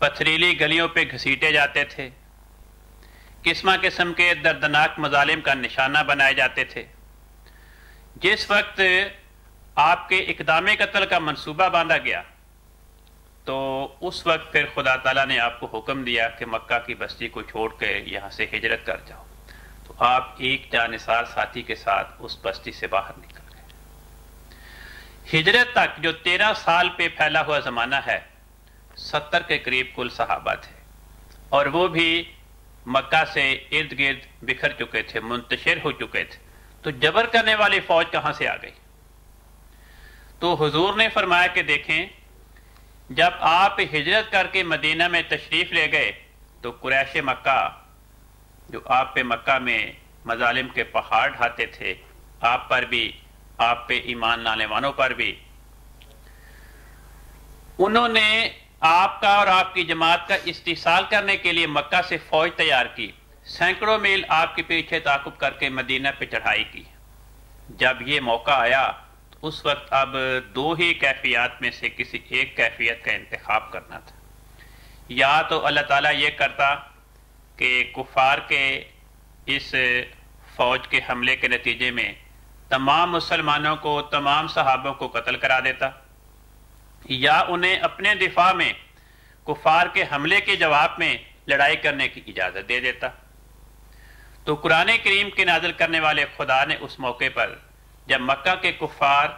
پتھریلی گلیوں پہ گھسیٹے جاتے تھے، قسم قسم کے دردناک مظالم کا نشانہ بنائے جاتے تھے۔ جس وقت آپ کے اقدام قتل کا منصوبہ باندھا گیا تو اس وقت پھر خدا تعالیٰ نے آپ کو حکم دیا کہ مکہ کی بستی کو چھوڑ کے یہاں سے ہجرت کر جاؤ، تو آپ ایک جانثار ساتھی کے ساتھ اس بستی سے باہر نکل گئے۔ ہجرت تک جو 13 سال پہ پھیلا ہوا زمانہ ہے، 70 کے قریب کل صحابہ تھے، اور وہ بھی مکہ سے ارد گرد بکھر چکے تھے، منتشر ہو چکے تھے، تو جبر کرنے والی فوج کہاں سے آ گئی؟ تو حضور نے فرمایا کہ دیکھیں، جب آپ ہجرت کر کے مدینہ میں تشریف لے گئے تو قریش مکہ جو آپ پہ مکہ میں مظالم کے پہاڑ ڈھاتے تھے، آپ پر بھی، آپ پہ ایمان لانے والوں پر بھی، انہوں نے آپ کا اور آپ کی جماعت کا استحصال کرنے کے لیے مکہ سے فوج تیار کی، سینکڑوں میل آپ کے پیچھے تعاقب کر کے مدینہ پہ چڑھائی کی۔ جب یہ موقع آیا تو اس وقت اب دو ہی کیفیات میں سے کسی ایک کیفیت کا انتخاب کرنا تھا۔ یا تو اللہ تعالیٰ یہ کرتا کہ کفار کے اس فوج کے حملے کے نتیجے میں تمام مسلمانوں کو، تمام صحابوں کو قتل کرا دیتا، یا انہیں اپنے دفاع میں کفار کے حملے کے جواب میں لڑائی کرنے کی اجازت دے دیتا۔ تو قرآن کریم کے نازل کرنے والے خدا نے اس موقع پر جب مکہ کے کفار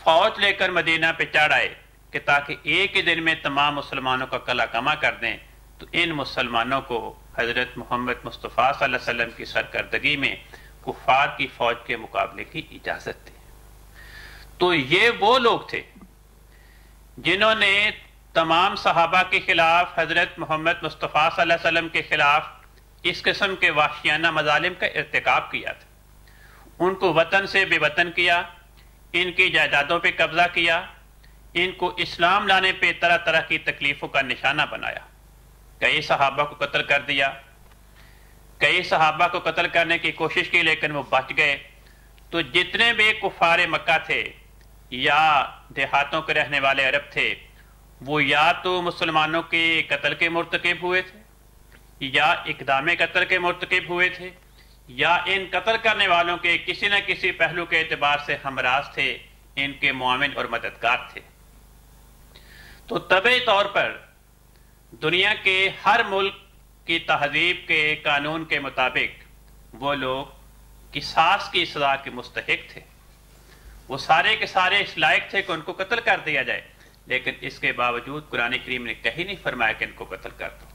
فوج لے کر مدینہ پہ چڑھ آئے کہ تاکہ ایک ہی دن میں تمام مسلمانوں کا قلع کما کر دیں، تو ان مسلمانوں کو حضرت محمد مصطفیٰ صلی اللہ علیہ وسلم کی سرکردگی میں کفار کی فوج کے مقابلے کی اجازت تھی۔ تو یہ وہ لوگ تھے جنہوں نے تمام صحابہ کے خلاف، حضرت محمد مصطفیٰ صلی اللہ علیہ وسلم کے خلاف اس قسم کے وحشیانہ مظالم کا ارتکاب کیا تھا۔ ان کو وطن سے بے وطن کیا، ان کی جائیدادوں پہ قبضہ کیا، ان کو اسلام لانے پہ طرح طرح کی تکلیفوں کا نشانہ بنایا، کئی صحابہ کو قتل کر دیا، کئی صحابہ کو قتل کرنے کی کوشش کی لیکن وہ بچ گئے۔ تو جتنے بھی کفار مکہ تھے یا دیہاتوں کے رہنے والے عرب تھے، وہ یا تو مسلمانوں کے قتل کے مرتکب ہوئے تھے، یا اقدام قتل کے مرتکب ہوئے تھے، یا ان قتل کرنے والوں کے کسی نہ کسی پہلو کے اعتبار سے ہمراز تھے، ان کے معاون اور مددگار تھے۔ تو طبعی طور پر دنیا کے ہر ملک کی تہذیب کے قانون کے مطابق وہ لوگ قصاص کی سزا کے مستحق تھے، وہ سارے کے سارے اس لائق تھے کہ ان کو قتل کر دیا جائے، لیکن اس کے باوجود قرآن کریم نے کہیں نہیں فرمایا کہ ان کو قتل کر دو۔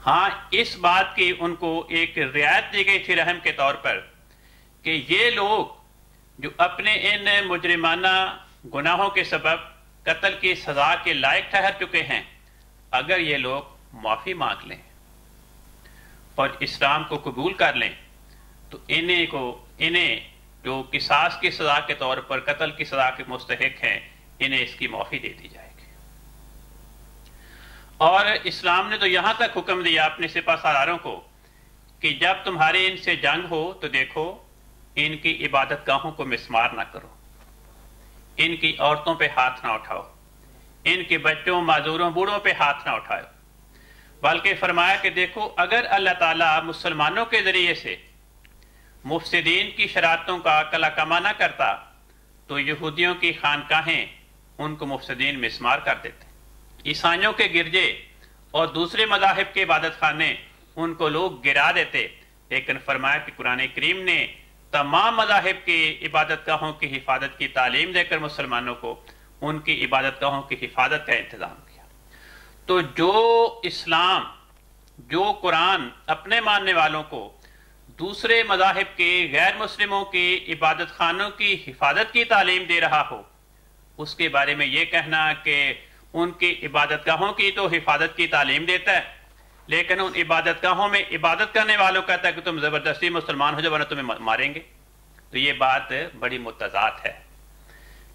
ہاں، اس بات کی ان کو ایک رعایت دی گئی تھی رحم کے طور پر کہ یہ لوگ جو اپنے ان مجرمانہ گناہوں کے سبب قتل کی سزا کے لائق ٹھہر چکے ہیں، اگر یہ لوگ معافی مانگ لیں اور اسلام کو قبول کر لیں تو انہیں جو قصاص کی سزا کے طور پر قتل کی سزا کے مستحق ہیں، انہیں اس کی معافی دے دی جائے گی۔ اور اسلام نے تو یہاں تک حکم دیا اپنے سپہ سالاروں کو کہ جب تمہاری ان سے جنگ ہو تو دیکھو ان کی عبادت گاہوں کو مسمار نہ کرو، ان کی عورتوں پہ ہاتھ نہ اٹھاؤ، ان کے بچوں، معذوروں، بوڑھوں پہ ہاتھ نہ اٹھاؤ، بلکہ فرمایا کہ دیکھو اگر اللہ تعالیٰ مسلمانوں کے ذریعے سے مفسدین کی شرارتوں کا قلع کما نہ کرتا تو یہودیوں کی خانقاہیں ان کو مفسدین مسمار کر دیتے، عیسائیوں کے گرجے اور دوسرے مذاہب کے عبادت خانے ان کو لوگ گرا دیتے، لیکن فرمایا کہ قرآن کریم نے تمام مذاہب کی عبادت گاہوں کی حفاظت کی تعلیم دے کر مسلمانوں کو ان کی عبادت گاہوں کی حفاظت کا انتظام کیا۔ تو جو اسلام، جو قرآن اپنے ماننے والوں کو دوسرے مذاہب کے غیر مسلموں کی عبادت خانوں کی حفاظت کی تعلیم دے رہا ہو، اس کے بارے میں یہ کہنا کہ ان کی عبادت گاہوں کی تو حفاظت کی تعلیم دیتا ہے لیکن ان عبادت گاہوں میں عبادت کرنے والوں کہتا ہے کہ تم زبردستی مسلمان ہو جاؤ ورنہ تمہیں ماریں گے، تو یہ بات بڑی متضاد ہے۔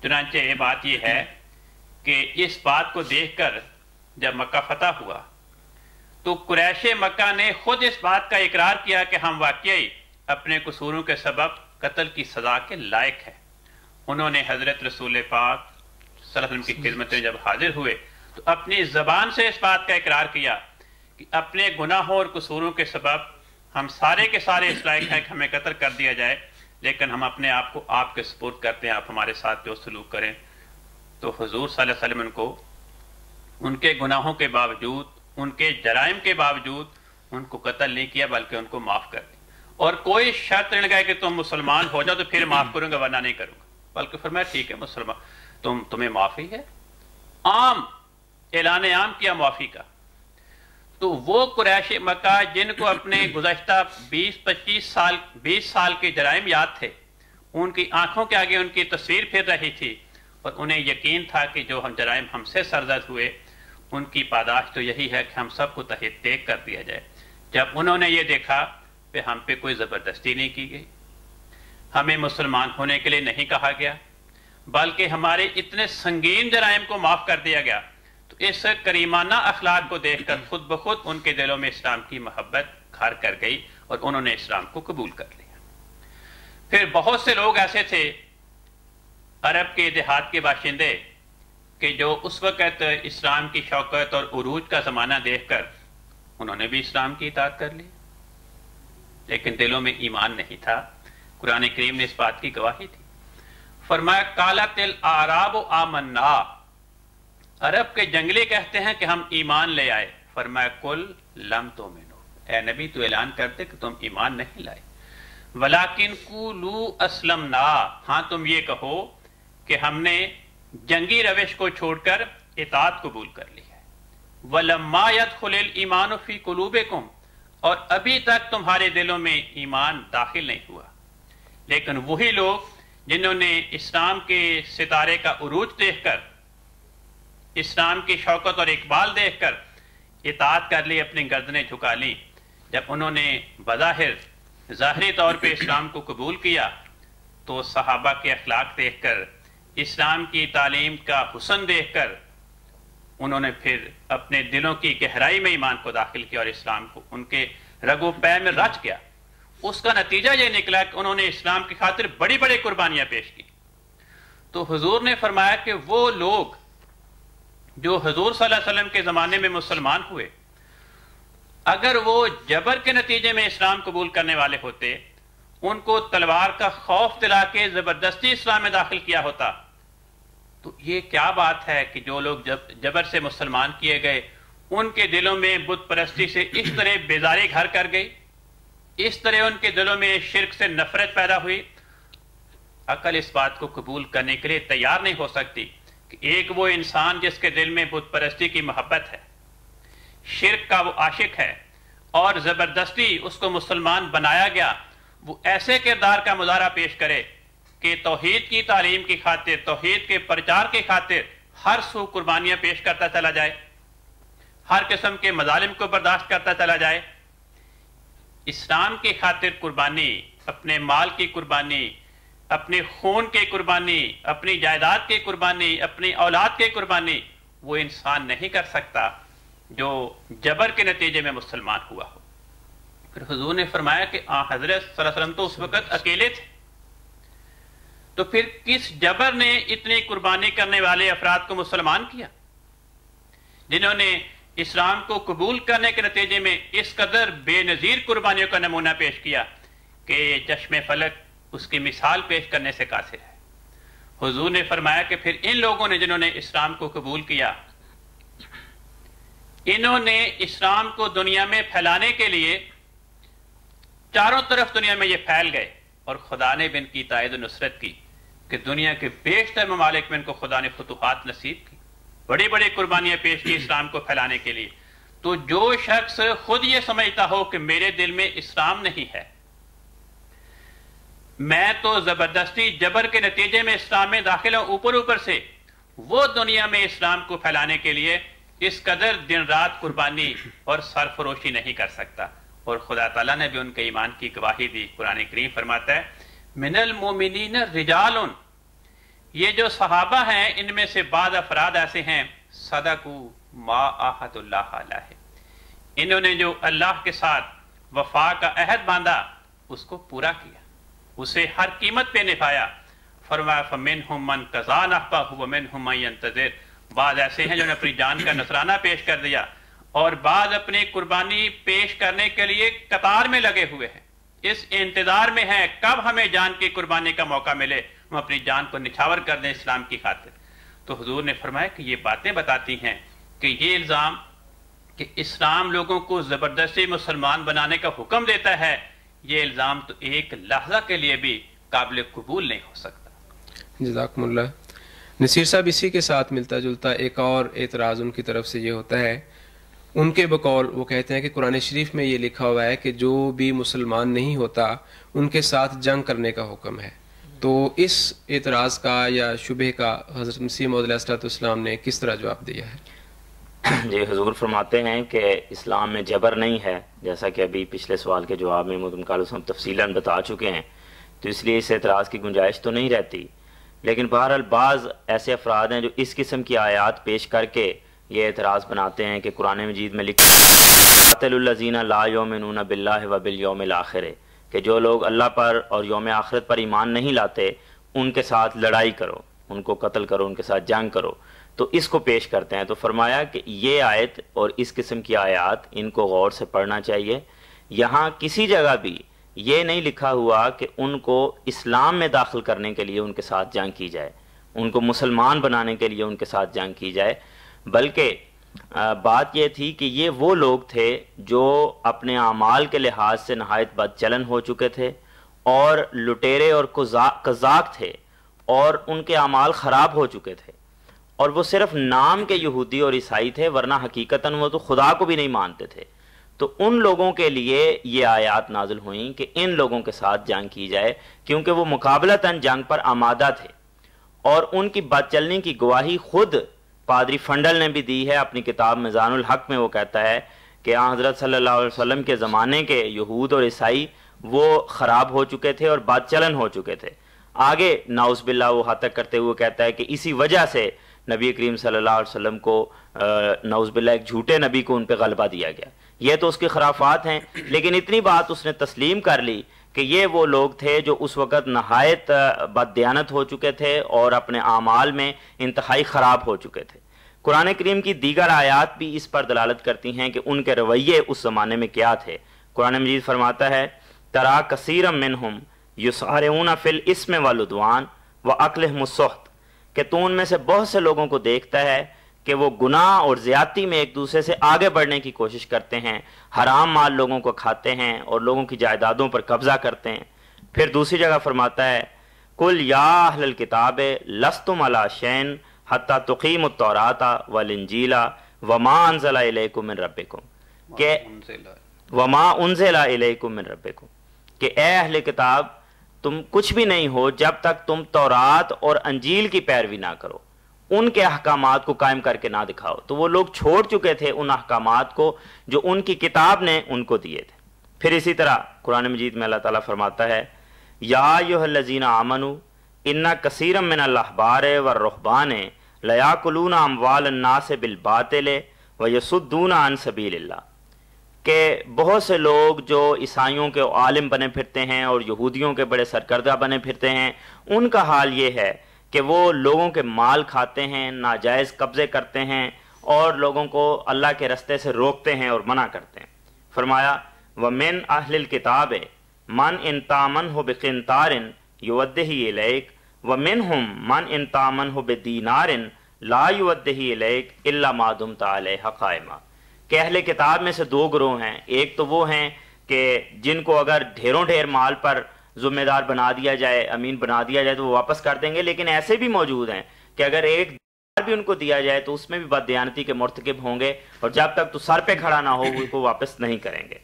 چنانچہ یہ بات یہ ہے کہ اس بات کو دیکھ کر جب مکہ فتح ہوا تو قریش مکہ نے خود اس بات کا اقرار کیا کہ ہم واقعی اپنے قصوروں کے سبب قتل کی سزا کے لائق ہیں۔ انہوں نے حضرت رسول پاک صلی اللہ علیہ وسلم کی خدمت میں جب حاضر ہوئے تو اپنی زبان سے اس بات کا اقرار کیا کہ اپنے گناہوں اور قصوروں کے سبب ہم سارے کے سارے اس لائق ہیں کہ ہمیں قتل کر دیا جائے، لیکن ہم اپنے آپ کو آپ کے سپرد کرتے ہیں، آپ ہمارے ساتھ جو سلوک کریں۔ تو حضور صلی اللہ علیہ وسلم ان کو ان کے گناہوں کے باوجود، ان کے جرائم کے باوجود ان کو قتل نہیں کیا، بلکہ ان کو معاف کر دیا، اور کوئی شرط نہیں لگایا کہ تم مسلمان ہو جاؤ تو پھر معاف کروں گا ورنہ نہیں کروں گا، بلکہ فرمایا ٹھیک ہے مسلمان تمہیں معافی ہے، عام اعلان عام کیا معافی کا۔ تو وہ قریش مکہ جن کو اپنے گزشتہ 20 سال کے جرائم یاد تھے، ان کی آنکھوں کے آگے ان کی تصویر پھر رہی تھی، اور انہیں یقین تھا کہ جو ہم جرائم ہم سے سرزد ہوئے ان کی پاداش تو یہی ہے کہ ہم سب کو تحت تیگ کر دیا جائے۔ جب انہوں نے یہ دیکھا کہ ہم پہ کوئی زبردستی نہیں کی گئی، ہمیں مسلمان ہونے کے لیے نہیں کہا گیا، بلکہ ہمارے اتنے سنگین جرائم کو معاف کر دیا گیا، تو اس کریمانہ اخلاق کو دیکھ کر خود بخود ان کے دلوں میں اسلام کی محبت گھر کر گئی اور انہوں نے اسلام کو قبول کر لیا۔ پھر بہت سے لوگ ایسے تھے عرب کے دیہات کے باشندے کہ جو اس وقت اسلام کی شوکت اور عروج کا زمانہ دیکھ کر انہوں نے بھی اسلام کی اطاعت کر لی، لیکن دلوں میں ایمان نہیں تھا۔ قرآن کریم نے اس بات کی گواہی دی، فرمایا قالت الاعراب آمنا، عرب کے جنگلی کہتے ہیں کہ ہم ایمان لے آئے، فرمایا کل لم تؤمنو، اے نبی تو اعلان کرتے کہ تم ایمان نہیں لائے، ولیکن قولوا اسلمنا، ہاں تم یہ کہو کہ ہم نے جنگی روش کو چھوڑ کر اطاعت قبول کر لی ہے، ولما يدخل الایمان فی قلوبکم، اور ابھی تک تمہارے دلوں میں ایمان داخل نہیں ہوا۔ لیکن وہی لوگ جنہوں نے اسلام کے ستارے کا عروج دیکھ کر، اسلام کی شوکت اور اقبال دیکھ کر اطاعت کر لی، اپنی گردنیں جھکا لی، جب انہوں نے بظاہر ظاہری طور پہ اسلام کو قبول کیا تو صحابہ کے اخلاق دیکھ کر، اسلام کی تعلیم کا حسن دیکھ کر انہوں نے پھر اپنے دلوں کی گہرائی میں ایمان کو داخل کیا اور اسلام کو ان کے رگ و پے میں رچ گیا۔ اس کا نتیجہ یہ نکلا کہ انہوں نے اسلام کی خاطر بڑی بڑی قربانیاں پیش کی۔ تو حضور نے فرمایا کہ وہ لوگ جو حضور صلی اللہ علیہ وسلم کے زمانے میں مسلمان ہوئے، اگر وہ جبر کے نتیجے میں اسلام قبول کرنے والے ہوتے، ان کو تلوار کا خوف دلا کے زبردستی اسلام میں داخل کیا ہوتا، تو یہ کیا بات ہے کہ جو لوگ جبر سے مسلمان کیے گئے ان کے دلوں میں بت پرستی سے اس طرح بیزاری گھر کر گئی، اس طرح ان کے دلوں میں شرک سے نفرت پیدا ہوئی۔ عقل اس بات کو قبول کرنے کے لیے تیار نہیں ہو سکتی کہ ایک وہ انسان جس کے دل میں بت پرستی کی محبت ہے، شرک کا وہ عاشق ہے، اور زبردستی اس کو مسلمان بنایا گیا، وہ ایسے کردار کا مظاہرہ پیش کرے کہ توحید کی تعلیم کی خاطر، توحید کے پرچار کی خاطر ہر سو قربانیاں پیش کرتا چلا جائے، ہر قسم کے مظالم کو برداشت کرتا چلا جائے۔ اسلام کی خاطر قربانی، اپنے مال کی قربانی، اپنے خون کی قربانی، اپنی جائیداد کی قربانی، اپنی اولاد کی قربانی وہ انسان نہیں کر سکتا جو جبر کے نتیجے میں مسلمان ہوا ہو۔ پھر حضور نے فرمایا کہ حضرت صلی اللہ علیہ وسلم تو اس وقت اکیلے تھے، تو پھر کس جبر نے اتنی قربانی کرنے والے افراد کو مسلمان کیا، جنہوں نے اسلام کو قبول کرنے کے نتیجے میں اس قدر بے نظیر قربانیوں کا نمونہ پیش کیا کہ چشم فلک اس کی مثال پیش کرنے سے قاصر ہے۔ حضور نے فرمایا کہ پھر ان لوگوں نے جنہوں نے اسلام کو قبول کیا، انہوں نے اسلام کو دنیا میں پھیلانے کے لیے چاروں طرف دنیا میں یہ پھیل گئے، اور خدا نے بھی ان کی تائید و نصرت کی کہ دنیا کے بیشتر ممالک میں ان کو خدا نے فتوحات نصیب کی، بڑی بڑی قربانیاں پیش کی اسلام کو پھیلانے کے لیے۔ تو جو شخص خود یہ سمجھتا ہو کہ میرے دل میں اسلام نہیں ہے، میں تو زبردستی جبر کے نتیجے میں اسلام میں داخل ہوں اوپر سے، وہ دنیا میں اسلام کو پھیلانے کے لیے اس قدر دن رات قربانی اور سرفروشی نہیں کر سکتا۔ اور خدا تعالیٰ نے بھی ان کے ایمان کی گواہی دی۔ قرآن کریم فرماتا ہے من المومنین رجال، یہ جو صحابہ ہیں ان میں سے بعض افراد ایسے ہیں صدقوا ما عاہدوا اللہ علیہ، انہوں نے جو اللہ کے ساتھ وفا کا عہد باندھا اس کو پورا کیا، اسے ہر قیمت پہ نبھایا۔ فرمایا فمنہم من قضا نحبہ ومنہم من ینتظر، بعض ایسے ہیں جو نے اپنی جان کا نذرانہ پیش کر دیا، اور بعض اپنی قربانی پیش کرنے کے لیے قطار میں لگے ہوئے ہیں، اس انتظار میں ہیں کب ہمیں جان کی قربانی کا موقع ملے، ہم اپنی جان کو نچھاور کر دیں اسلام کی خاطر۔ تو حضور نے فرمایا کہ یہ باتیں بتاتی ہیں کہ یہ الزام کہ اسلام لوگوں کو زبردستی مسلمان بنانے کا حکم دیتا ہے، یہ الزام تو ایک لحظہ کے لیے بھی قابل قبول نہیں ہو سکتا۔ جزاکم اللہ۔ نصیر صاحب، اسی کے ساتھ ملتا جلتا ایک اور اعتراض ان کی طرف سے یہ ہوتا ہے، ان کے بقول وہ کہتے ہیں کہ قرآن شریف میں یہ لکھا ہوا ہے کہ جو بھی مسلمان نہیں ہوتا ان کے ساتھ جنگ کرنے کا حکم ہے، تو اس اعتراض کا یا شبہ کا حضرت مسیح موعود علیہ السلام نے کس طرح جواب دیا ہے؟ جی، حضور فرماتے ہیں کہ اسلام میں جبر نہیں ہے، جیسا کہ ابھی پچھلے سوال کے جواب میں محترم کالو صاحب تفصیلاً بتا چکے ہیں، تو اس لیے اس اعتراض کی گنجائش تو نہیں رہتی۔ لیکن بہرحال بعض ایسے افراد ہیں جو اس قسم کی آیات پیش کر کے یہ اعتراض بناتے ہیں کہ قرآن مجید میں لکھا قاتل الذین لا یؤمنون باللہ وبالیوم الآخر، کہ جو لوگ اللہ پر اور یوم آخرت پر ایمان نہیں لاتے ان کے ساتھ لڑائی کرو، ان کو قتل کرو، ان کے ساتھ جنگ کرو، تو اس کو پیش کرتے ہیں۔ تو فرمایا کہ یہ آیت اور اس قسم کی آیات ان کو غور سے پڑھنا چاہیے۔ یہاں کسی جگہ بھی یہ نہیں لکھا ہوا کہ ان کو اسلام میں داخل کرنے کے لیے ان کے ساتھ جنگ کی جائے، ان کو مسلمان بنانے کے لیے ان کے ساتھ جنگ کی جائے، بلکہ بات یہ تھی کہ یہ وہ لوگ تھے جو اپنے اعمال کے لحاظ سے نہایت بد چلن ہو چکے تھے اور لٹیرے اور قذاق تھے، اور ان کے اعمال خراب ہو چکے تھے، اور وہ صرف نام کے یہودی اور عیسائی تھے، ورنہ حقیقتاً وہ تو خدا کو بھی نہیں مانتے تھے۔ تو ان لوگوں کے لیے یہ آیات نازل ہوئیں کہ ان لوگوں کے ساتھ جنگ کی جائے، کیونکہ وہ مقابلتاً جنگ پر آمادہ تھے، اور ان کی بد چلنی کی گواہی خود پادری فنڈل نے بھی دی ہے اپنی کتاب میزان الحق میں۔ وہ کہتا ہے کہ حضرت صلی اللہ علیہ وسلم کے زمانے کے یہود اور عیسائی وہ خراب ہو چکے تھے اور بد چلن ہو چکے تھے۔ آگے نعوذ باللہ وہ حد تک کرتے ہوئے کہتا ہے کہ اسی وجہ سے نبی کریم صلی اللہ علیہ وسلم کو نعوذ باللہ ایک جھوٹے نبی کو ان پہ غلبہ دیا گیا۔ یہ تو اس کی خرافات ہیں، لیکن اتنی بات اس نے تسلیم کر لی کہ یہ وہ لوگ تھے جو اس وقت نہایت بددیانت ہو چکے تھے اور اپنے اعمال میں انتہائی خراب ہو چکے تھے۔ قرآن کریم کی دیگر آیات بھی اس پر دلالت کرتی ہیں کہ ان کے رویے اس زمانے میں کیا تھے۔ قرآن مجید فرماتا ہے ترا کثیرا منہم یسارعون فی الاسم والعدوان واکلہم السحت، کہ تو ان میں سے بہت سے لوگوں کو دیکھتا ہے کہ وہ گناہ اور زیادتی میں ایک دوسرے سے آگے بڑھنے کی کوشش کرتے ہیں، حرام مال لوگوں کو کھاتے ہیں اور لوگوں کی جائیدادوں پر قبضہ کرتے ہیں۔ پھر دوسری جگہ فرماتا ہے قل یا اہل الکتاب لستم علی شیء حتی تقیموا التوراۃ والانجیل وما انزل الیکم من ربکم، کہ وما انزل الیکم من ربکم، کہ اے اہل کتاب تم کچھ بھی نہیں ہو جب تک تم تورات اور انجیل کی پیروی نہ کرو، ان کے احکامات کو قائم کر کے نہ دکھاؤ۔ تو وہ لوگ چھوڑ چکے تھے ان احکامات کو جو ان کی کتاب نے ان کو دیے تھے۔ پھر اسی طرح قرآن مجید میں اللہ تعالیٰ فرماتا ہے یا ایھا الذین آمنوا ان کثیرا من الاحبار والرہبان لیاکلون اموال الناس بالباطل ویصدون عن سبیل اللہ، کہ بہت سے لوگ جو عیسائیوں کے عالم بنے پھرتے ہیں اور یہودیوں کے بڑے سرکردہ بنے پھرتے ہیں، ان کا حال یہ ہے کہ وہ لوگوں کے مال کھاتے ہیں، ناجائز قبضے کرتے ہیں اور لوگوں کو اللہ کے رستے سے روکتے ہیں اور منع کرتے ہیں۔ فرمایا وَمِنْ أَهْلِ الْكِتَابِ مَنْ إِنْ تَأْمَنْهُ بِقِنْطَارٍ يُؤَدِّهِ إِلَيْكَ وَمِنْهُمْ مَنْ إِنْ تَأْمَنْهُ بِدِينَارٍ لَا يُؤَدِّهِ إِلَيْكَ إِلَّا مَا دُمْتَ عَلَيْهِ قَائِمًا، کہ اہل کتاب میں سے دو گروہ ہیں، ایک تو وہ ہیں کہ جن کو اگر ڈھیروں ڈھیر مال پر ذمہ دار بنا دیا جائے، امین بنا دیا جائے تو وہ واپس کر دیں گے، لیکن ایسے بھی موجود ہیں کہ اگر ایک دینار بھی ان کو دیا جائے تو اس میں بھی بددیانتی کے مرتکب ہوں گے، اور جب تک تو سر پہ کھڑا نہ ہو وہ کو واپس نہیں کریں گے۔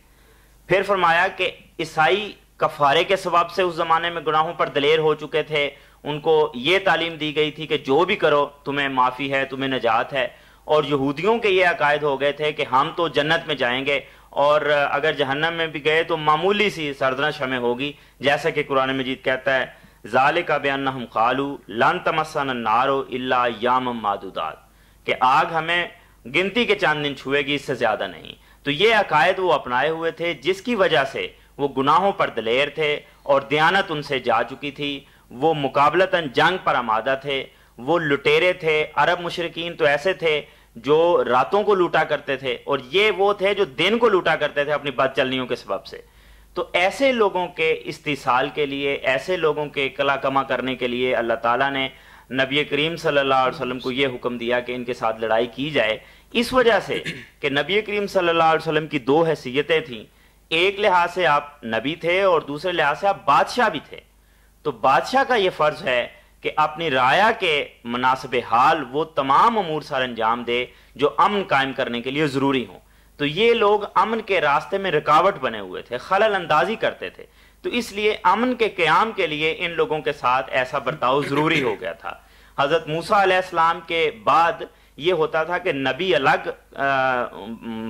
پھر فرمایا کہ عیسائی کفارے کے سبب سے اس زمانے میں گناہوں پر دلیر ہو چکے تھے، ان کو یہ تعلیم دی گئی تھی کہ جو بھی کرو تمہیں معافی ہے، تمہیں نجات ہے، اور یہودیوں کے یہ عقائد ہو گئے تھے کہ ہم تو جنت میں جائیں گے اور اگر جہنم میں بھی گئے تو معمولی سی سردنش ہمیں ہوگی، جیسا کہ قرآن مجید کہتا ہے ذالک بانہم قالوا لن تمسنا النار الا ایاما معدودات، کہ آگ ہمیں گنتی کے چند دن چھوئے گی، اس سے زیادہ نہیں۔ تو یہ عقائد وہ اپنائے ہوئے تھے جس کی وجہ سے وہ گناہوں پر دلیر تھے اور دیانت ان سے جا چکی تھی، وہ مقابلتاً جنگ پر آمادہ تھے، وہ لٹیرے تھے. عرب مشرکین تو ایسے تھے جو راتوں کو لوٹا کرتے تھے, اور یہ وہ تھے جو دن کو لوٹا کرتے تھے اپنی بد چلنیوں کے سبب سے. تو ایسے لوگوں کے استحصال کے لیے, ایسے لوگوں کے کلا کما کرنے کے لیے اللہ تعالیٰ نے نبی کریم صلی اللہ علیہ وسلم کو یہ حکم دیا کہ ان کے ساتھ لڑائی کی جائے, اس وجہ سے کہ نبی کریم صلی اللہ علیہ وسلم کی دو حیثیتیں تھیں. ایک لحاظ سے آپ نبی تھے اور دوسرے لحاظ سے آپ بادشاہ بھی تھے. تو بادشاہ کا یہ فرض ہے کہ اپنی رعایا کے مناسب حال وہ تمام امور سر انجام دے جو امن قائم کرنے کے لیے ضروری ہوں. تو یہ لوگ امن کے راستے میں رکاوٹ بنے ہوئے تھے, خلل اندازی کرتے تھے. تو اس لیے امن کے قیام کے لیے ان لوگوں کے ساتھ ایسا برتاؤ ضروری ہو گیا تھا. حضرت موسیٰ علیہ السلام کے بعد یہ ہوتا تھا کہ نبی الگ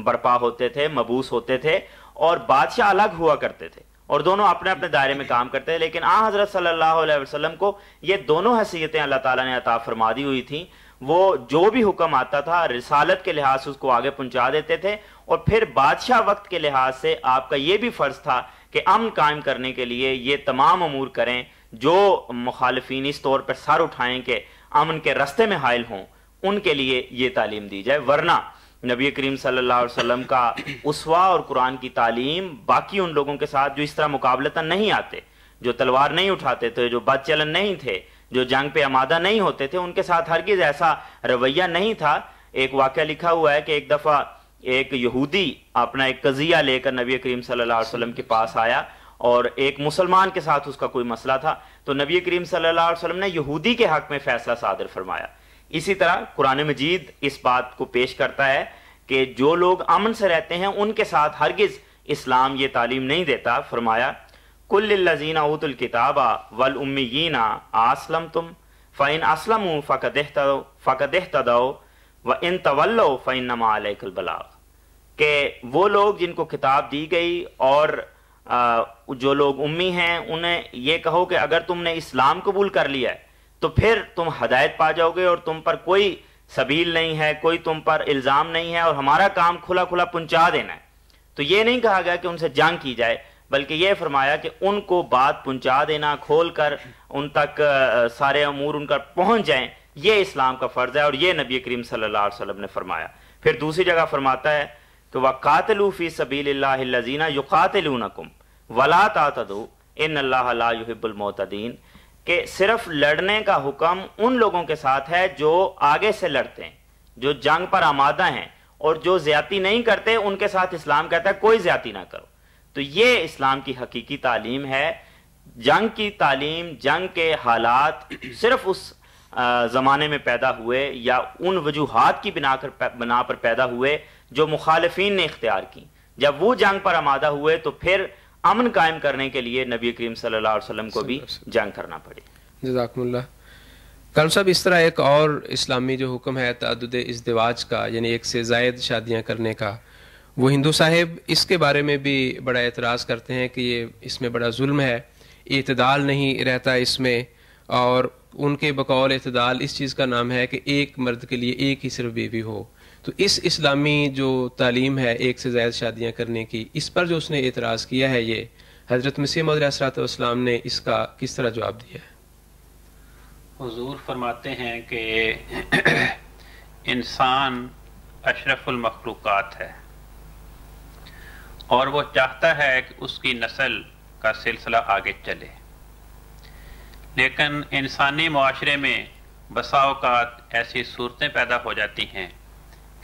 برپا ہوتے تھے, مبعوث ہوتے تھے, اور بادشاہ الگ ہوا کرتے تھے, اور دونوں اپنے اپنے دائرے میں کام کرتے تھے. لیکن حضرت صلی اللہ علیہ وسلم کو یہ دونوں حیثیتیں اللہ تعالیٰ نے عطا فرما دی ہوئی تھیں. وہ جو بھی حکم آتا تھا رسالت کے لحاظ سے اس کو آگے پہنچا دیتے تھے, اور پھر بادشاہ وقت کے لحاظ سے آپ کا یہ بھی فرض تھا کہ امن قائم کرنے کے لیے یہ تمام امور کریں جو مخالفین اس طور پر سر اٹھائیں کہ امن کے رستے میں حائل ہوں, ان کے لیے یہ تعلیم دی جائے. ورنہ نبی کریم صلی اللہ علیہ وسلم کا اسوہ اور قرآن کی تعلیم باقی ان لوگوں کے ساتھ جو اس طرح مقابلتاً نہیں آتے, جو تلوار نہیں اٹھاتے تھے, جو بد چلن نہیں تھے, جو جنگ پہ آمادہ نہیں ہوتے تھے, ان کے ساتھ ہرگز ایسا رویہ نہیں تھا. ایک واقعہ لکھا ہوا ہے کہ ایک دفعہ ایک یہودی اپنا ایک قضیہ لے کر نبی کریم صلی اللہ علیہ وسلم کے پاس آیا, اور ایک مسلمان کے ساتھ اس کا کوئی مسئلہ تھا. تو نبی کریم صلی اللہ علیہ وسلم نے یہودی کے حق میں فیصلہ صادر فرمایا. اسی طرح قرآن مجید اس بات کو پیش کرتا ہے کہ جو لوگ امن سے رہتے ہیں ان کے ساتھ ہرگز اسلام یہ تعلیم نہیں دیتا. فرمایا کل للذین اوتوا الکتاب والامیین اسلمتم فإن اسلموا فقد اہتدوا وإن تولوا فإنما علیک البلاغ. کہ وہ لوگ جن کو کتاب دی گئی اور جو لوگ امی ہیں انہیں یہ کہو کہ اگر تم نے اسلام قبول کر لیا ہے تو پھر تم ہدایت پا جاؤ گے, اور تم پر کوئی سبیل نہیں ہے, کوئی تم پر الزام نہیں ہے, اور ہمارا کام کھلا کھلا پہنچا دینا ہے. تو یہ نہیں کہا گیا کہ ان سے جنگ کی جائے, بلکہ یہ فرمایا کہ ان کو بات پہنچا دینا, کھول کر ان تک سارے امور ان کا پہنچ جائیں, یہ اسلام کا فرض ہے, اور یہ نبی کریم صلی اللہ علیہ وسلم نے فرمایا. پھر دوسری جگہ فرماتا ہے کہ وَقَاتِلُوا فِي سَبِيلِ اللَّهِ الَّذِينَ يُقَاتِلُونَكُمْ وَلَا تَعْتَدُوا إِنَّ اللَّهَ لَا يُحِبُّ الْمُعْتَدِينَ. کہ صرف لڑنے کا حکم ان لوگوں کے ساتھ ہے جو آگے سے لڑتے ہیں, جو جنگ پر آمادہ ہیں, اور جو زیادتی نہیں کرتے ان کے ساتھ اسلام کہتا ہے کوئی زیادتی نہ کرو. تو یہ اسلام کی حقیقی تعلیم ہے. جنگ کی تعلیم, جنگ کے حالات صرف اس زمانے میں پیدا ہوئے یا ان وجوہات کی بنا پر پیدا ہوئے جو مخالفین نے اختیار کی. جب وہ جنگ پر آمادہ ہوئے تو پھر امن قائم کرنے کے لیے نبی کریم صلی اللہ علیہ وسلم کو بھی جنگ کرنا پڑی. جزاکم اللہ. کالم صاحب, اس طرح ایک اور اسلامی جو حکم ہے تعدد ازدواج کا, یعنی ایک سے زائد شادیاں کرنے کا, وہ ہندو صاحب اس کے بارے میں بھی بڑا اعتراض کرتے ہیں کہ یہ اس میں بڑا ظلم ہے, اعتدال نہیں رہتا اس میں, اور ان کے بقول اعتدال اس چیز کا نام ہے کہ ایک مرد کے لیے ایک ہی صرف بیوی ہو. تو اس اسلامی جو تعلیم ہے ایک سے زائد شادیاں کرنے کی, اس پر جو اس نے اعتراض کیا ہے, یہ حضرت مسیح موعود علیہ السلام نے اس کا کس طرح جواب دیا ہے؟ حضور فرماتے ہیں کہ انسان اشرف المخلوقات ہے, اور وہ چاہتا ہے کہ اس کی نسل کا سلسلہ آگے چلے. لیکن انسانی معاشرے میں بسا اوقات ایسی صورتیں پیدا ہو جاتی ہیں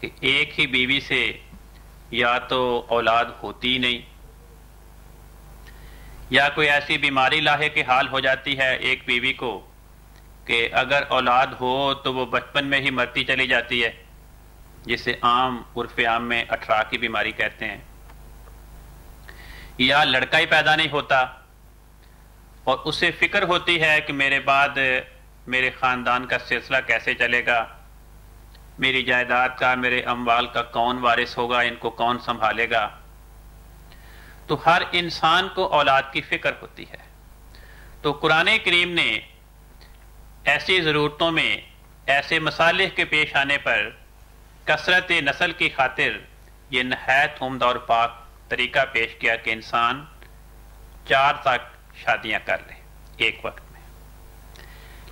کہ ایک ہی بیوی سے یا تو اولاد ہوتی نہیں, یا کوئی ایسی بیماری لاحق حال ہو جاتی ہے ایک بیوی کو کہ اگر اولاد ہو تو وہ بچپن میں ہی مرتی چلی جاتی ہے, جسے عام عرف عام میں اٹھرا کی بیماری کہتے ہیں. یا لڑکا ہی پیدا نہیں ہوتا اور اسے فکر ہوتی ہے کہ میرے بعد میرے خاندان کا سلسلہ کیسے چلے گا, میری جائیداد کا, میرے اموال کا کون وارث ہوگا, ان کو کون سنبھالے گا. تو ہر انسان کو اولاد کی فکر ہوتی ہے. تو قرآن کریم نے ایسی ضرورتوں میں, ایسے مصالح کے پیش آنے پر کثرت نسل کی خاطر یہ نہایت عمدہ اور پاک طریقہ پیش کیا کہ انسان 4 تک شادیاں کر لے ایک وقت میں.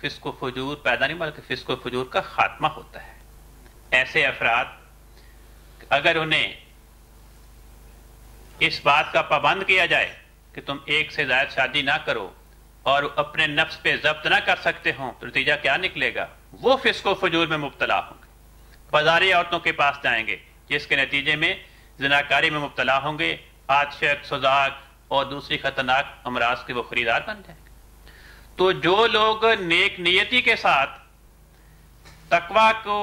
فسق و فجور پیدا نہیں بلکہ فسق و فجور کا خاتمہ ہوتا ہے۔ ایسے افراد اگر انہیں اس بات کا پابند کیا جائے کہ تم ایک سے زائد شادی نہ کرو اور اپنے نفس پہ ضبط نہ کر سکتے ہوں تو نتیجہ کیا نکلے گا؟ وہ فسق و فجور میں مبتلا ہوں گے، بازاری عورتوں کے پاس جائیں گے، جس کے نتیجے میں زناکاری میں مبتلا ہوں گے، عاشق، سزاق اور دوسری خطرناک امراض کے وہ خریدار بن جائیں گے۔ تو جو لوگ نیک نیتی کے ساتھ تقوی کو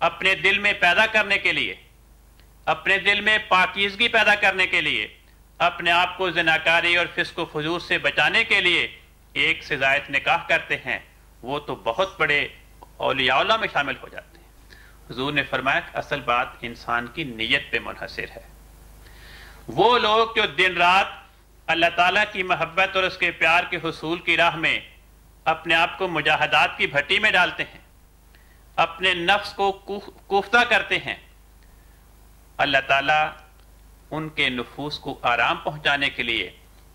اپنے دل میں پیدا کرنے کے لیے، اپنے دل میں پاکیزگی پیدا کرنے کے لیے، اپنے آپ کو زناکاری اور فسق و فجور سے بچانے کے لیے ایک سے زائد نکاح کرتے ہیں، وہ تو بہت بڑے اولیاء اللہ میں شامل ہو جاتے ہیں۔ حضور نے فرمایا کہ اصل بات انسان کی نیت پہ منحصر ہے۔ وہ لوگ جو دن رات اللہ تعالیٰ کی محبت اور اس کے پیار کے حصول کی راہ میں اپنے آپ کو مجاہدات کی بھٹی میں ڈالتے ہیں، اپنے نفس کو کوفتہ کرتے ہیں، اللہ تعالیٰ ان کے نفوس کو آرام پہنچانے کے لیے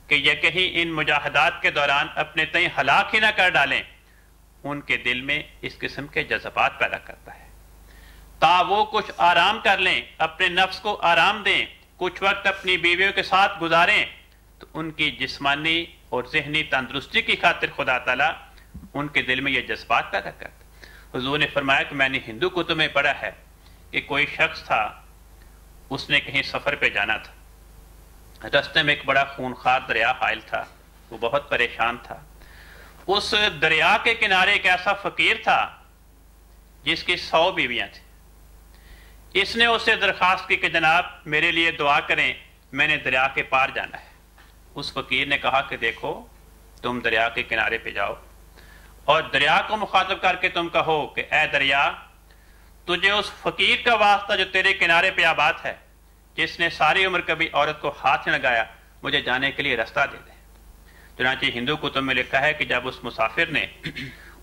کہ یہ کہیں ان مجاہدات کے دوران اپنے تئیں ہلاک ہی نہ کر ڈالیں، ان کے دل میں اس قسم کے جذبات پیدا کرتا ہے تا وہ کچھ آرام کر لیں، اپنے نفس کو آرام دیں، کچھ وقت اپنی بیویوں کے ساتھ گزاریں، تو ان کی جسمانی اور ذہنی تندرستی کی خاطر خدا تعالیٰ ان کے دل میں یہ جذبات پیدا کرتا ہے۔ حضور نے فرمایا کہ میں نے ہندو کتب میں پڑھا ہے کہ کوئی شخص تھا، اس نے کہیں سفر پہ جانا تھا، راستے میں ایک بڑا خونخوار دریا حائل تھا، وہ بہت پریشان تھا۔ اس دریا کے کنارے ایک ایسا فقیر تھا جس کی 100 بیویاں تھیں۔ اس نے اس سے درخواست کی کہ جناب میرے لیے دعا کریں، میں نے دریا کے پار جانا ہے۔ اس فقیر نے کہا کہ دیکھو تم دریا کے کنارے پہ جاؤ اور دریا کو مخاطب کر کے تم کہو کہ اے دریا، تجھے اس فقیر کا واسطہ جو تیرے کنارے پہ آباد ہے، جس نے ساری عمر کبھی عورت کو ہاتھ نہ لگایا، مجھے جانے کے لیے راستہ دے دے۔ چنانچہ ہندو کتب میں لکھا ہے کہ جب اس مسافر نے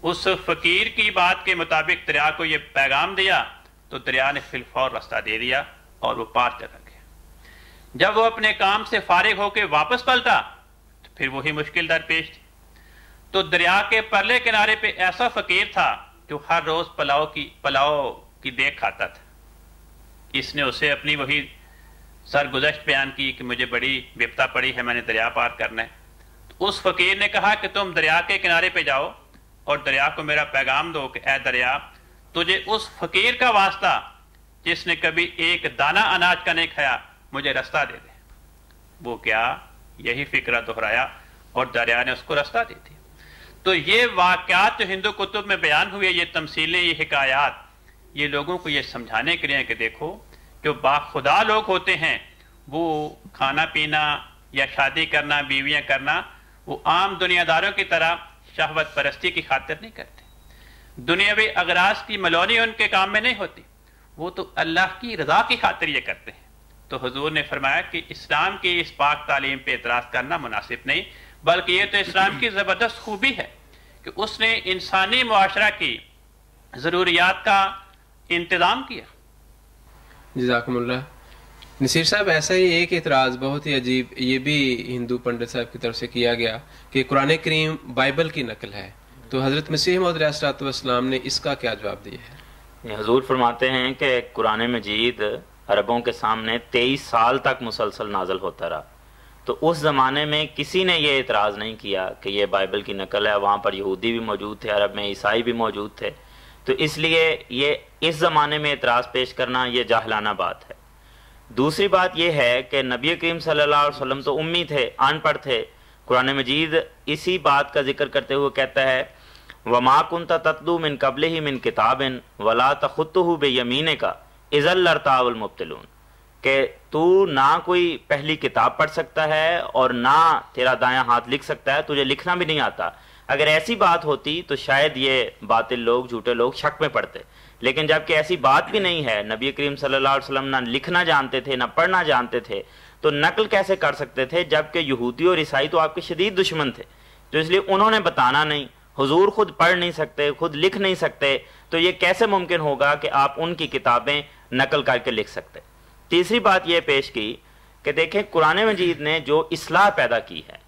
اس فقیر کی بات کے مطابق دریا کو یہ پیغام دیا تو دریا نے فی الفور راستہ دے دیا اور وہ پار چلا گیا۔ جب وہ اپنے کام سے فارغ ہو کے واپس پلٹا تو پھر وہی مشکل درپیش تھی۔ تو دریا کے پرلے کنارے پہ ایسا فقیر تھا جو ہر روز پلاؤ کی دیکھ کھاتا تھا۔ اس نے اسے اپنی وہی سرگزشت بیان کی کہ مجھے بڑی وپتا پڑی ہے، میں نے دریا پار کرنا ہے۔ تو اس فقیر نے کہا کہ تم دریا کے کنارے پہ جاؤ اور دریا کو میرا پیغام دو کہ اے دریا، تجھے اس فقیر کا واسطہ جس نے کبھی ایک دانہ اناج کا نہیں کھایا، مجھے راستہ دے دے۔ وہ کیا؟ یہی فکرہ دہرایا اور دریا نے اس کو راستہ دے دیا۔ تو یہ واقعات جو ہندو کتب میں بیان ہوئے، یہ تمثیلیں، یہ حکایات، یہ لوگوں کو یہ سمجھانے کے لیے کہ دیکھو جو با خدا لوگ ہوتے ہیں وہ کھانا پینا یا شادی کرنا، بیویاں کرنا، وہ عام دنیا داروں کی طرح شہوت پرستی کی خاطر نہیں کرتے، دنیاوی اغراض کی ملونی ان کے کام میں نہیں ہوتی، وہ تو اللہ کی رضا کی خاطر یہ کرتے ہیں۔ تو حضور نے فرمایا کہ اسلام کی اس پاک تعلیم پہ اعتراض کرنا مناسب نہیں، بلکہ یہ تو اسلام کی زبردست خوبی ہے کہ اس نے انسانی معاشرہ کی ضروریات کا انتظام کیا۔ جزاکم اللہ۔ نصیر صاحب، ایسا ہی ایک اعتراض بہت ہی عجیب یہ بھی ہندو پنڈت صاحب کی طرف سے کیا گیا کہ قرآن کریم بائبل کی نقل ہے، تو حضرت مسیح موعود علیہ الصلوۃ والسلام نے اس کا کیا جواب دیا ہے؟ حضور فرماتے ہیں کہ قرآن مجید عربوں کے سامنے 23 سال تک مسلسل نازل ہوتا رہا، تو اس زمانے میں کسی نے یہ اعتراض نہیں کیا کہ یہ بائبل کی نقل ہے۔ وہاں پر یہودی بھی موجود تھے، عرب میں عیسائی بھی موجود تھے، تو اس لیے یہ اس زمانے میں اعتراض پیش کرنا یہ جاہلانہ بات ہے۔ دوسری بات یہ ہے کہ نبی کریم صلی اللہ علیہ وسلم تو امی تھے، ان پڑھ تھے۔ قرآن مجید اسی بات کا ذکر کرتے ہوئے کہتا ہے وَمَا كُنْتَ تَتْلُو مِن قَبْلِهِ مِن كِتَابٍ وَلَا تَخُطُّهُ بِيَمِينِكَ إِذًا لَارْتَابَ الْمُبْطِلُونَ، کہ تو نہ کوئی پہلی کتاب پڑھ سکتا ہے اور نہ تیرا دایاں ہاتھ لکھ سکتا ہے، تجھے لکھنا بھی نہیں آتا۔ اگر ایسی بات ہوتی تو شاید یہ باطل لوگ، جھوٹے لوگ شک میں پڑتے، لیکن جب کہ ایسی بات بھی نہیں ہے، نبی کریم صلی اللہ علیہ وسلم نہ لکھنا جانتے تھے نہ پڑھنا جانتے تھے، تو نقل کیسے کر سکتے تھے؟ جبکہ یہودی اور عیسائی تو آپ کے شدید دشمن تھے، تو اس لیے انہوں نے بتانا نہیں۔ حضور خود پڑھ نہیں سکتے، خود لکھ نہیں سکتے، تو یہ کیسے ممکن ہوگا کہ آپ ان کی کتابیں نقل کر کے لکھ سکتے؟ تیسری بات یہ پیش کی کہ دیکھیں قرآن مجید نے جو اصلاح پیدا کی ہے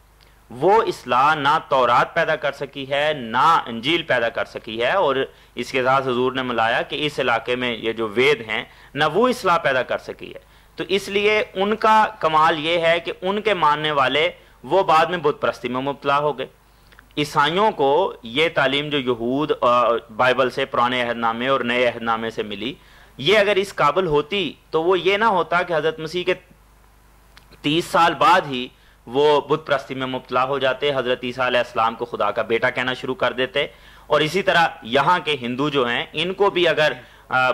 وہ اصلاح نہ تورات پیدا کر سکی ہے نہ انجیل پیدا کر سکی ہے، اور اس کے ساتھ حضور نے ملایا کہ اس علاقے میں یہ جو وید ہیں نہ وہ اصلاح پیدا کر سکی ہے۔ تو اس لیے ان کا کمال یہ ہے کہ ان کے ماننے والے وہ بعد میں بت پرستی میں مبتلا ہو گئے۔ عیسائیوں کو یہ تعلیم جو یہود بائبل سے، پرانے عہد نامے اور نئے عہد نامے سے ملی، یہ اگر اس قابل ہوتی تو وہ یہ نہ ہوتا کہ حضرت مسیح کے 30 سال بعد ہی وہ بت پرستی میں مبتلا ہو جاتے، حضرت عیسیٰ علیہ السلام کو خدا کا بیٹا کہنا شروع کر دیتے، اور اسی طرح یہاں کے ہندو جو ہیں ان کو بھی اگر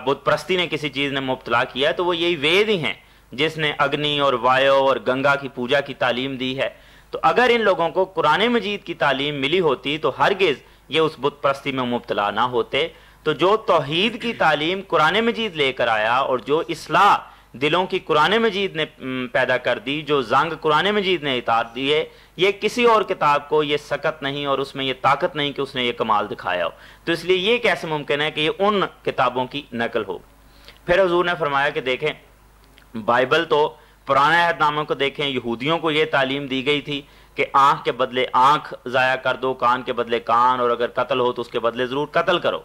بت پرستی نے کسی چیز نے مبتلا کیا ہے تو وہ یہی وید ہی ہیں جس نے اگنی اور وایو اور گنگا کی پوجا کی تعلیم دی ہے۔ تو اگر ان لوگوں کو قرآن مجید کی تعلیم ملی ہوتی تو ہرگز یہ اس بت پرستی میں مبتلا نہ ہوتے۔ تو جو توحید کی تعلیم قرآن مجید لے کر آیا اور جو اصلاح دلوں کی قرآن مجید نے پیدا کر دی، جو زنگ قرآن مجید نے اتار دیے، یہ کسی اور کتاب کو یہ سکت نہیں اور اس میں یہ طاقت نہیں کہ اس نے یہ کمال دکھایا ہو۔ تو اس لیے یہ کیسے ممکن ہے کہ یہ ان کتابوں کی نقل ہو۔ پھر حضور نے فرمایا کہ دیکھیں بائبل تو پرانے عہد ناموں کو دیکھیں، یہودیوں کو یہ تعلیم دی گئی تھی کہ آنکھ کے بدلے آنکھ ضائع کر دو، کان کے بدلے کان، اور اگر قتل ہو تو اس کے بدلے ضرور قتل کرو،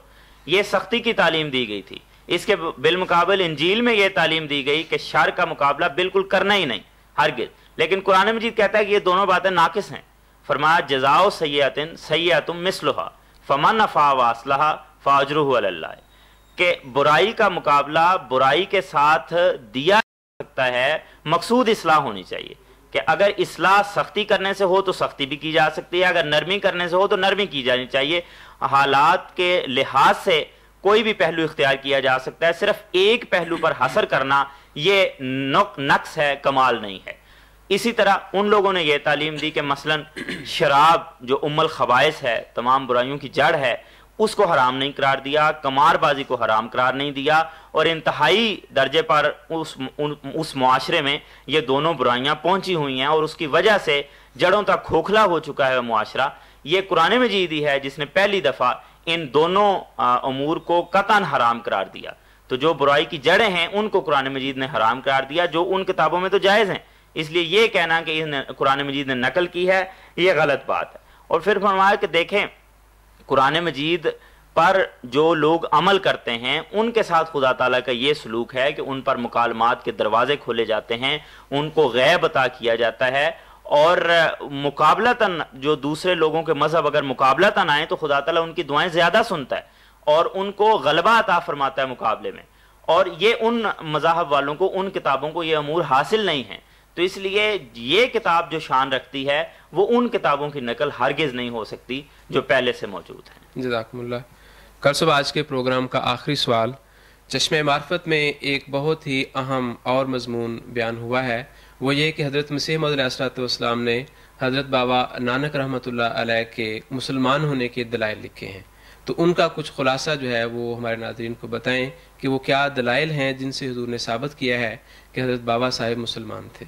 یہ سختی کی تعلیم دی گئی تھی۔ اس کے بالمقابل انجیل میں یہ تعلیم دی گئی کہ شر کا مقابلہ بالکل کرنا ہی نہیں، ہرگز۔ لیکن قرآن مجید کہتا ہے کہ یہ دونوں باتیں ناقص ہیں۔ فرمایا جزاؤ سیئۃ سیئۃ مثلھا فمن عفا واصلح فاجرہ علی اللہ، کہ برائی کا مقابلہ برائی کے ساتھ دیا جا سکتا ہے، مقصود اصلاح ہونی چاہیے کہ اگر اصلاح سختی کرنے سے ہو تو سختی بھی کی جا سکتی ہے، اگر نرمی کرنے سے ہو تو نرمی کی جانی چاہیے۔ حالات کے لحاظ سے کوئی بھی پہلو اختیار کیا جا سکتا ہے، صرف ایک پہلو پر حصر کرنا یہ نقص ہے، کمال نہیں ہے۔ اسی طرح ان لوگوں نے یہ تعلیم دی کہ مثلا شراب جو ام الخبائث ہے، تمام برائیوں کی جڑ ہے، اس کو حرام نہیں قرار دیا، قمار بازی کو حرام قرار نہیں دیا، اور انتہائی درجے پر اس معاشرے میں یہ دونوں برائیاں پہنچی ہوئی ہیں اور اس کی وجہ سے جڑوں تک کھوکھلا ہو چکا ہے معاشرہ۔ یہ قرآن مجید ہی ہے جس نے پہلی دفعہ ان دونوں امور کو قطعاً حرام قرار دیا۔ تو جو برائی کی جڑیں ہیں ان کو قرآن مجید نے حرام قرار دیا، جو ان کتابوں میں تو جائز ہیں۔ اس لیے یہ کہنا کہ قرآن مجید نے نقل کی ہے یہ غلط بات ہے۔ اور پھر فرمایا کہ دیکھیں قرآن مجید پر جو لوگ عمل کرتے ہیں ان کے ساتھ خدا تعالیٰ کا یہ سلوک ہے کہ ان پر مکالمات کے دروازے کھولے جاتے ہیں، ان کو غیب عطا کیا جاتا ہے، اور مقابلتاً جو دوسرے لوگوں کے مذہب اگر مقابلتاً آئیں تو خدا تعالیٰ ان کی دعائیں زیادہ سنتا ہے اور ان کو غلبہ عطا فرماتا ہے مقابلے میں، اور یہ ان مذاہب والوں کو، ان کتابوں کو یہ امور حاصل نہیں ہیں۔ تو اس لیے یہ کتاب جو شان رکھتی ہے وہ ان کتابوں کی نقل ہرگز نہیں ہو سکتی جو پہلے سے موجود ہیں۔ جزاکم اللہ۔ کل صبح آج کے پروگرام کا آخری سوال، چشمہ معرفت میں ایک بہت ہی اہم اور مضمون بیان ہوا ہے، وہ یہ کہ حضرت مسیح موعود علیہ السلام نے حضرت بابا نانک رحمۃ اللہ علیہ کے مسلمان ہونے کے دلائل لکھے ہیں، تو ان کا کچھ خلاصہ جو ہے وہ ہمارے ناظرین کو بتائیں کہ وہ کیا دلائل ہیں جن سے حضور نے ثابت کیا ہے کہ حضرت بابا صاحب مسلمان تھے۔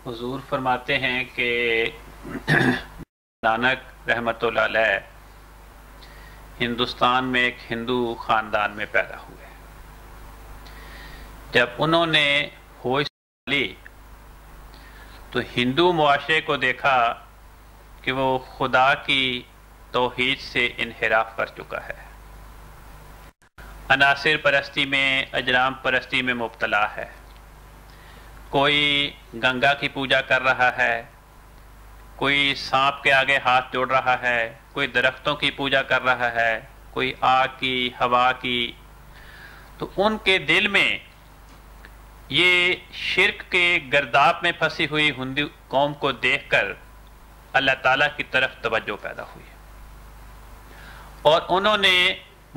حضور فرماتے ہیں کہ نانک رحمۃ اللہ علیہ ہندوستان میں ایک ہندو خاندان میں پیدا ہوئے۔ جب انہوں نے ہوش لی تو ہندو معاشرے کو دیکھا کہ وہ خدا کی توحید سے انحراف کر چکا ہے، عناصر پرستی میں، اجرام پرستی میں مبتلا ہے، کوئی گنگا کی پوجا کر رہا ہے، کوئی سانپ کے آگے ہاتھ جوڑ رہا ہے، کوئی درختوں کی پوجا کر رہا ہے، کوئی آگ کی، ہوا کی۔ تو ان کے دل میں یہ شرک کے گرداب میں پھنسی ہوئی ہندو قوم کو دیکھ کر اللہ تعالیٰ کی طرف توجہ پیدا ہوئی، اور انہوں نے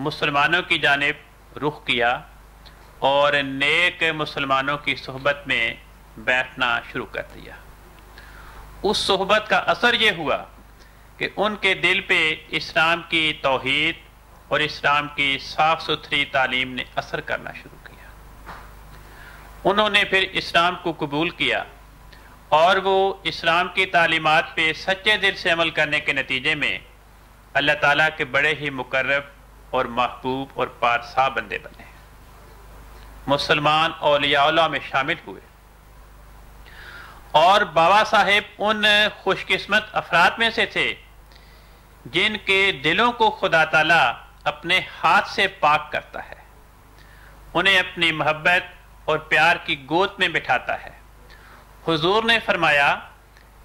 مسلمانوں کی جانب رخ کیا اور نیک مسلمانوں کی صحبت میں بیٹھنا شروع کر دیا۔ اس صحبت کا اثر یہ ہوا کہ ان کے دل پہ اسلام کی توحید اور اسلام کی صاف ستھری تعلیم نے اثر کرنا شروع کیا۔ انہوں نے پھر اسلام کو قبول کیا، اور وہ اسلام کی تعلیمات پہ سچے دل سے عمل کرنے کے نتیجے میں اللہ تعالیٰ کے بڑے ہی مقرب اور محبوب اور پارسا بندے بنے، مسلمان اولیاء اللہ میں شامل ہوئے، اور بابا صاحب ان خوش قسمت افراد میں سے تھے جن کے دلوں کو خدا تعالیٰ اپنے ہاتھ سے پاک کرتا ہے، انہیں اپنی محبت اور پیار کی گود میں بٹھاتا ہے۔ حضور نے فرمایا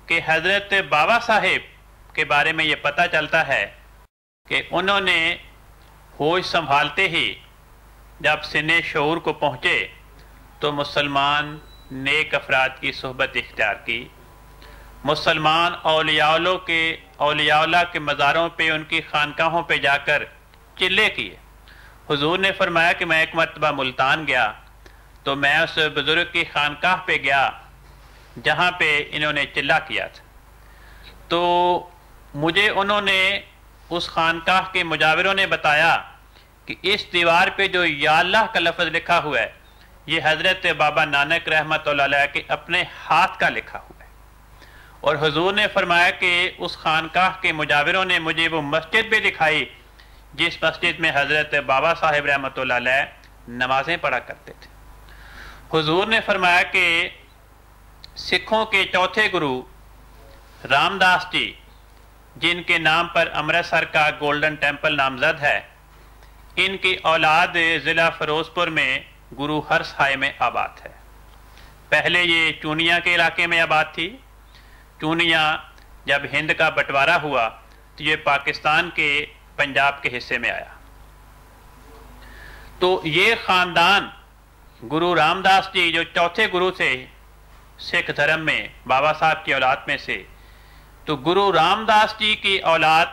کہ حضرت بابا صاحب کے بارے میں یہ پتہ چلتا ہے کہ انہوں نے ہوش سنبھالتے ہی جب سن شعور کو پہنچے تو مسلمان نیک افراد کی صحبت اختیار کی، مسلمان اولیاء اللہ کے مزاروں پہ، ان کی خانقاہوں پہ جا کر چلے کیے۔ حضور نے فرمایا کہ میں ایک مرتبہ ملتان گیا تو میں اس بزرگ کی خانقاہ پہ گیا جہاں پہ انہوں نے چلہ کیا تھا، تو مجھے انہوں نے اس خانقاہ کے مجاوروں نے بتایا کہ اس دیوار پہ جو یا اللہ کا لفظ لکھا ہوا ہے یہ حضرت بابا نانک رحمۃ اللہ علیہ کے اپنے ہاتھ کا لکھا ہوا ہے۔ اور حضور نے فرمایا کہ اس خانقاہ کے مجاوروں نے مجھے وہ مسجد بھی دکھائی جس مسجد میں حضرت بابا صاحب رحمۃ اللہ علیہ نمازیں پڑھا کرتے تھے۔ حضور نے فرمایا کہ سکھوں کے چوتھے گرو رام داس جی، جن کے نام پر امرتسر کا گولڈن ٹیمپل نامزد ہے، ان کی اولاد ضلع فیروزپور میں گرو ہر سائے میں آباد ہے۔ پہلے یہ چونیا کے علاقے میں آباد تھی۔ چونیا جب ہند کا بٹوارا ہوا تو یہ پاکستان کے پنجاب کے حصے میں آیا۔ تو یہ خاندان گرو رام داس جی جو چوتھے گرو تھے سکھ دھرم میں بابا صاحب کی اولاد میں سے، تو گرو رام داس جی کی اولاد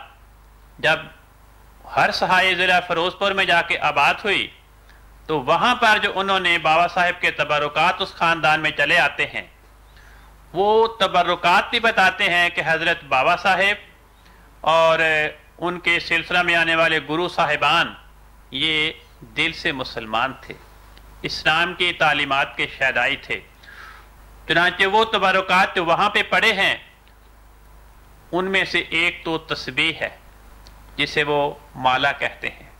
جب ہر سہائے ضلع فیروزپور میں جا کے آباد ہوئی تو وہاں پر جو انہوں نے بابا صاحب کے تبرکات اس خاندان میں چلے آتے ہیں، وہ تبرکات بھی بتاتے ہیں کہ حضرت بابا صاحب اور ان کے سلسلہ میں آنے والے گرو صاحبان یہ دل سے مسلمان تھے، اسلام کی تعلیمات کے شیدائی تھے۔ چنانچہ وہ تبرکات جو وہاں پہ پڑے ہیں ان میں سے ایک تو تسبیح ہے جسے وہ مالا کہتے ہیں،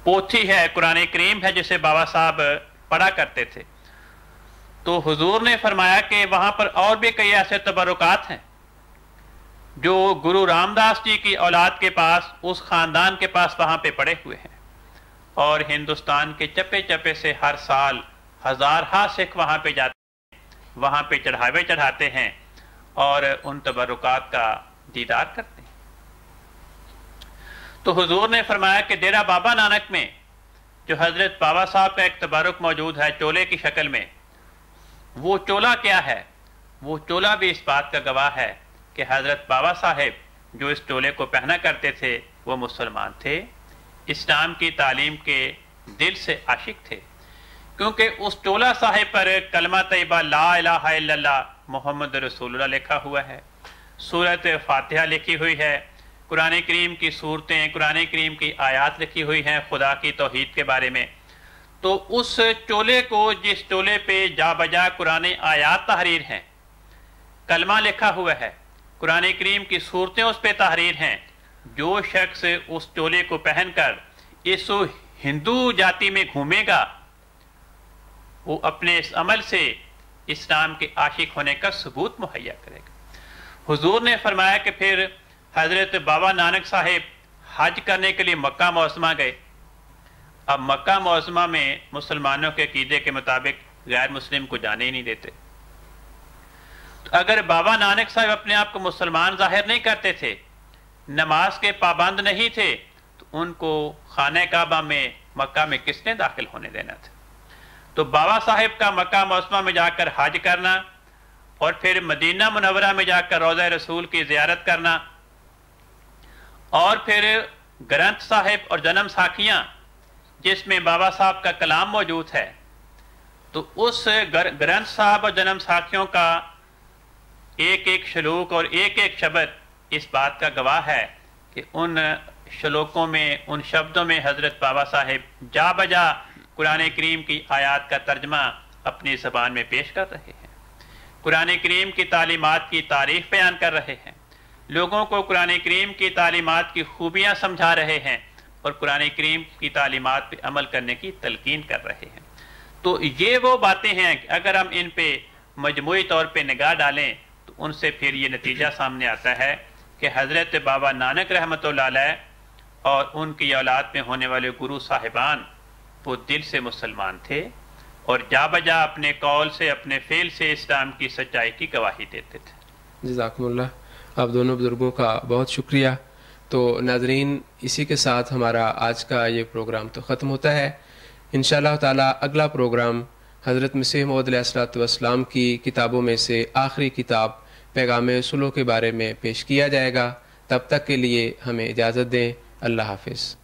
پوتھی ہے، قرآن کریم ہے جسے بابا صاحب پڑھا کرتے تھے۔ تو حضور نے فرمایا کہ وہاں پر اور بھی کئی ایسے تبرکات ہیں جو گرو رام داس جی کی اولاد کے پاس، اس خاندان کے پاس وہاں پہ پڑے ہوئے ہیں، اور ہندوستان کے چپے چپے سے ہر سال ہزارہا سکھ وہاں پہ جاتے ہیں، وہاں پہ چڑھاوے چڑھاتے ہیں اور ان تبرکات کا دیدار کرتے ہیں۔ تو حضور نے فرمایا کہ ڈیرہ بابا نانک میں جو حضرت بابا صاحب کا ایک تبرک موجود ہے چولے کی شکل میں، وہ چولا کیا ہے؟ وہ چولا بھی اس بات کا گواہ ہے کہ حضرت بابا صاحب جو اس چولے کو پہنا کرتے تھے وہ مسلمان تھے، اسلام کی تعلیم کے دل سے عاشق تھے، کیونکہ اس چولا صاحب پر کلمہ طیبہ لا الہ الا اللہ محمد رسول اللہ لکھا ہوا ہے، سورت فاتحہ لکھی ہوئی ہے، قرآن کریم کی صورتیں، قرآن کریم کی آیات لکھی ہوئی ہیں خدا کی توحید کے بارے میں۔ تو اس چولے کو، جس چولے پہ جا بجا قرآن آیات تحریر ہیں، کلمہ لکھا ہوا ہے، قرآن کریم کی صورتیں اس پہ تحریر ہیں، جو شخص اس چولے کو پہن کر اس ہندو جاتی میں گھومے گا وہ اپنے اس عمل سے اسلام کے عاشق ہونے کا ثبوت مہیا کرے گا۔ حضور نے فرمایا کہ پھر حضرت بابا نانک صاحب حج کرنے کے لیے مکہ معظمہ گئے۔ اب مکہ معظمہ میں مسلمانوں کے عقیدے کے مطابق غیر مسلم کو جانے ہی نہیں دیتے، تو اگر بابا نانک صاحب اپنے آپ کو مسلمان ظاہر نہیں کرتے تھے، نماز کے پابند نہیں تھے، تو ان کو خانہ کعبہ میں مکہ میں کس نے داخل ہونے دینا تھا؟ تو بابا صاحب کا مکہ معظمہ میں جا کر حج کرنا اور پھر مدینہ منورہ میں جا کر روضہ رسول کی زیارت کرنا، اور پھر گرنتھ صاحب اور جنم ساکھیاں جس میں بابا صاحب کا کلام موجود ہے، تو اس گرنتھ صاحب اور جنم ساکھیوں کا ایک ایک شلوک اور ایک ایک شبد اس بات کا گواہ ہے کہ ان شلوکوں میں، ان شبدوں میں حضرت بابا صاحب جا بجا قرآن کریم کی آیات کا ترجمہ اپنی زبان میں پیش کر رہے ہیں، قرآن کریم کی تعلیمات کی تعریف بیان کر رہے ہیں، لوگوں کو قرآن کریم کی تعلیمات کی خوبیاں سمجھا رہے ہیں اور قرآن کریم کی تعلیمات پہ عمل کرنے کی تلقین کر رہے ہیں۔ تو یہ وہ باتیں ہیں کہ اگر ہم ان پہ مجموعی طور پہ نگاہ ڈالیں تو ان سے پھر یہ نتیجہ سامنے آتا ہے کہ حضرت بابا نانک رحمۃ اللہ علیہ اور ان کی اولاد میں ہونے والے گرو صاحبان وہ دل سے مسلمان تھے اور جا بجا اپنے قول سے اپنے فعل سے اسلام کی سچائی کی گواہی دیتے تھے۔ جزاکم اللہ، آپ دونوں بزرگوں کا بہت شکریہ۔ تو ناظرین، اسی کے ساتھ ہمارا آج کا یہ پروگرام تو ختم ہوتا ہے۔ انشاءاللہ تعالی اگلا پروگرام حضرت مسیح موعود علیہ الصلوۃ والسلام کی کتابوں میں سے آخری کتاب پیغام صلح کے بارے میں پیش کیا جائے گا۔ تب تک کے لیے ہمیں اجازت دیں۔ اللہ حافظ۔